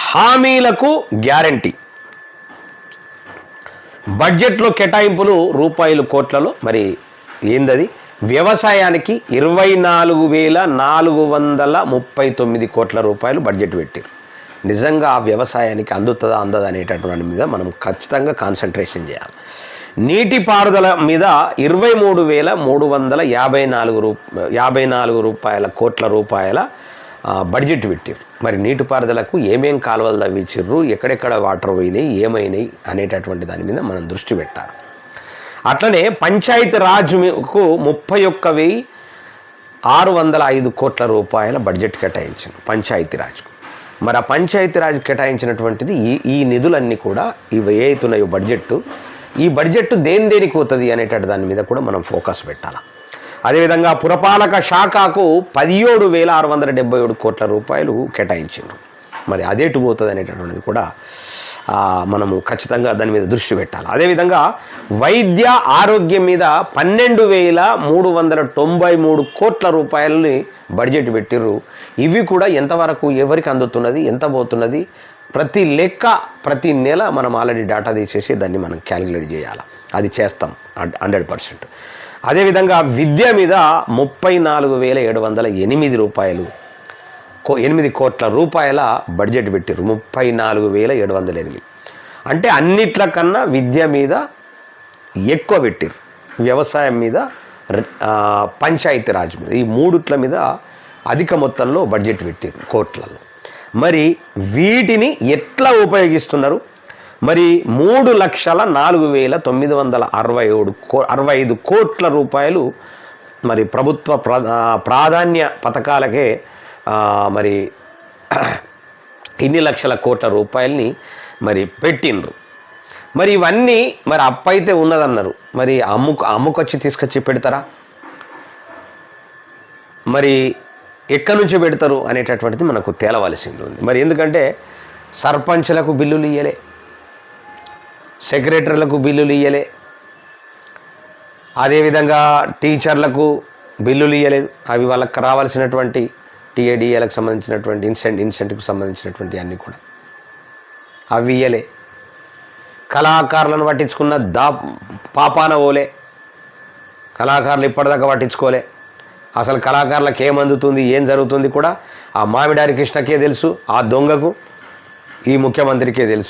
హామీలకు guarantee బడ్జెట్లో కేటాయింపులు రూపాయలు కోట్లలో మరి ఏందది వ్యవసాయానికి 24,439 కోట్ల రూపాయలు బడ్జెట్ పెట్టారు. నిజంగా ఆ వ్యవసాయానికి అందుతుందా అందదా అనేటటువంటి మీద మనం ఖచ్చితంగా కాన్సన్ట్రేషన్ చేయాలి. నీటిపారుదల మీద 23,354 కోట్ల రూపాయల బడ్జెట్ పెట్టారు. మరి నీటిపారుదలకు ఏమేం కాలువలు తవ్వించారు, ఎక్కడెక్కడ వాటర్ పోయినాయి, ఏమైనాయి అనేటటువంటి దాని మీద మనం దృష్టి పెట్టాలి. అట్లనే పంచాయతీ రాజ్కు 31,605 కోట్ల రూపాయల బడ్జెట్ కేటాయించింది పంచాయతీ రాజ్కు. మరి ఆ పంచాయతీ రాజ్ కేటాయించినటువంటిది ఈ నిధులన్నీ కూడా ఇవి ఏతున్నాయో ఈ బడ్జెట్ దేనికి పోతుంది అనేటటువంటి దాని మీద కూడా మనం ఫోకస్ పెట్టాలి. అదేవిధంగా పురపాలక శాఖకు 17,677 కోట్ల రూపాయలు కేటాయించారు. మరి అదేటు పోతుంది అనేటటువంటిది కూడా మనము ఖచ్చితంగా దాని మీద దృష్టి పెట్టాలి. అదేవిధంగా వైద్య ఆరోగ్యం మీద 12,393 కోట్ల రూపాయలని బడ్జెట్ పెట్టిర్రు. ఇవి కూడా ఎంతవరకు ఎవరికి అందుతున్నది, ఎంత పోతున్నది, ప్రతి నెల మనం ఆల్రెడీ డేటా తీసేసి దాన్ని మనం క్యాలిక్యులేట్ చేయాలి. అది చేస్తాం 100%. అదేవిధంగా విద్య మీద 34,708 రూపాయలు 8 కోట్ల రూపాయల బడ్జెట్ పెట్టారు. 34,708 అంటే అన్నిట్ల కన్నా విద్య మీద ఎక్కువ పెట్టారు. వ్యవసాయం మీద, పంచాయతీ రాజ్ మీద, ఈ మూడిట్ల మీద అధిక మొత్తంలో బడ్జెట్ పెట్టారు కోట్లలో. మరి వీటిని ఎట్లా ఉపయోగిస్తున్నారు? మరి 3,04,965 కోట్ల రూపాయలు మరి ప్రభుత్వ ప్రాధాన్య పథకాలకే మరి ఇన్ని లక్షల కోట్ల రూపాయలని మరి పెట్టిండ్రు. మరి ఇవన్నీ మరి అప్పైతే ఉన్నదన్నారు. మరి అమ్ముకొచ్చి తీసుకొచ్చి పెడతారా? మరి ఎక్కడి నుంచి పెడతారు అనేటటువంటిది మనకు తేలవలసింది ఉంది. మరి ఎందుకంటే సర్పంచ్లకు బిల్లులు ఇయ్యలే, సెక్రటరీలకు బిల్లులు ఇయ్యలే, అదేవిధంగా టీచర్లకు బిల్లులు ఇయ్యలేదు. అవి వాళ్ళకి రావాల్సినటువంటి టీఏడిఏలకు సంబంధించినటువంటి ఇన్సెంటివ్కి సంబంధించినటువంటి అన్నీ కూడా అవి ఇయ్యలే. కళాకారులను పట్టించుకున్న పాపాన ఓలే. కళాకారులు ఇప్పటిదాకా పట్టించుకోలే. అసలు కళాకారులకు ఏమందుతుంది, ఏం జరుగుతుంది కూడా ఆ మామిడారి కృష్ణకే తెలుసు, ఆ దొంగకు, ఈ ముఖ్యమంత్రికే తెలుసు.